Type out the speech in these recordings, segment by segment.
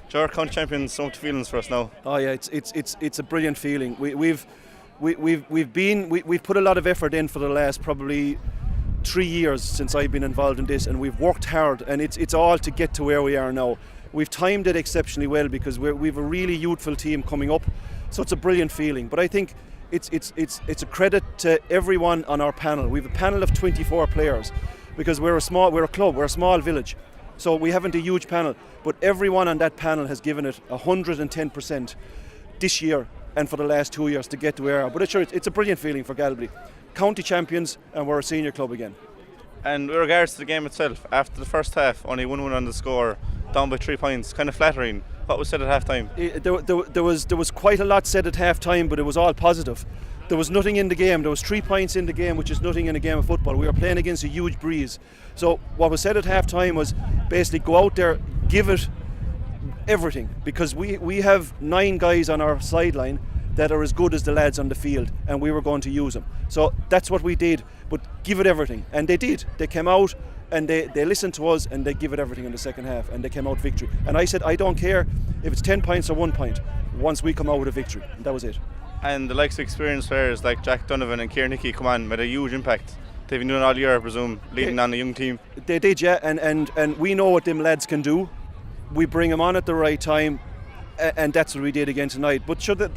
Ger County champions, so much feelings for us now. Oh yeah, it's a brilliant feeling. We've put a lot of effort in for the last probably 3 years since I've been involved in this, and we've worked hard, and it's all to get to where we are now. We've timed it exceptionally well because we've a really youthful team coming up, so it's a brilliant feeling. But I think it's a credit to everyone on our panel. We have a panel of 24 players because we're a club, we're a small village. So we haven't a huge panel, but everyone on that panel has given it 110% this year and for the last 2 years to get to where we are. But it's a brilliant feeling for Galbally. County champions, and we're a senior club again. And with regards to the game itself, after the first half, only 1-1 on the score, down by 3 points, kind of flattering. What was said at half time? There was quite a lot said at half time, but it was all positive. There was nothing in the game. There was 3 points in the game, which is nothing in a game of football. We were playing against a huge breeze. So what was said at half time was basically go out there, give it everything, because we have 9 guys on our sideline that are as good as the lads on the field, and we were going to use them. So that's what we did, but give it everything. And they did. They came out and they listened to us, and they give it everything in the second half, and they came out victory. And I said, I don't care if it's 10 points or 1 point, once we come out with a victory. And that was it. And the likes of experienced players like Jack Donovan and Kieran Hickey come on, made a huge impact. They've been doing it all year, I presume, leading on a young team. They did, yeah, and we know what them lads can do. We bring them on at the right time, and that's what we did again tonight. But sure, that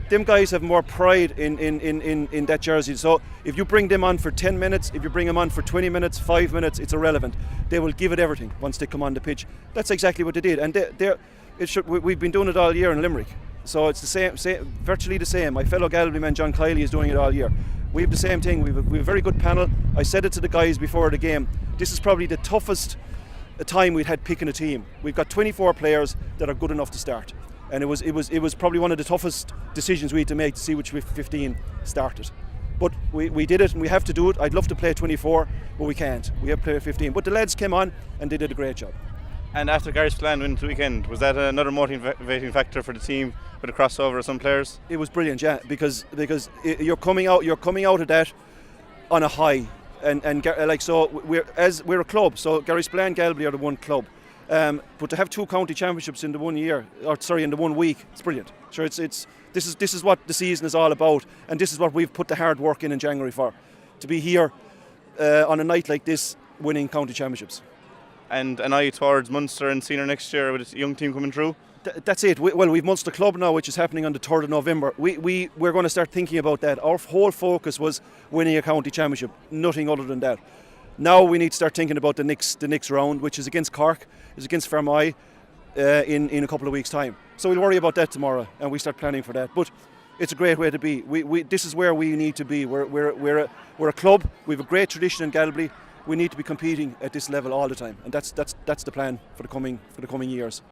them guys have more pride in that jersey. So if you bring them on for 10 minutes, if you bring them on for 20 minutes, 5 minutes, it's irrelevant. They will give it everything once they come on the pitch. That's exactly what they did, and we've been doing it all year in Limerick. So it's the same, virtually the same. My fellow Galbally man John Kiley is doing it all year. We have the same thing. We have a very good panel. I said it to the guys before the game. This is probably the toughest time we'd had picking a team. We've got 24 players that are good enough to start, and it was probably one of the toughest decisions we had to make to see which 15 started. But we did it, and we have to do it. I'd love to play 24, but we can't. We have to play 15. But the lads came on and they did a great job. And after Garryspillane win the weekend, was that another motivating factor for the team with a crossover of some players? It was brilliant, yeah, because you're coming out of that on a high, and like, so we're a club. So Garryspillane, Galbally are the one club, but to have 2 county championships in the 1 year, in the 1 week, it's brilliant. Sure, this is what the season is all about, and this is what we've put the hard work in January for, to be here on a night like this, winning county championships. And an eye towards Munster and senior next year with a young team coming through? That's it. We've Munster Club now, which is happening on the 3rd of November. We're going to start thinking about that. Our whole focus was winning a county championship, nothing other than that. Now we need to start thinking about the next round, which is against Cork, is against Fermoy in a couple of weeks' time. So we'll worry about that tomorrow, and we start planning for that. But it's a great way to be. This is where we need to be. We're a club. We have a great tradition in Galbally. We need to be competing at this level all the time, and that's the plan for the coming years.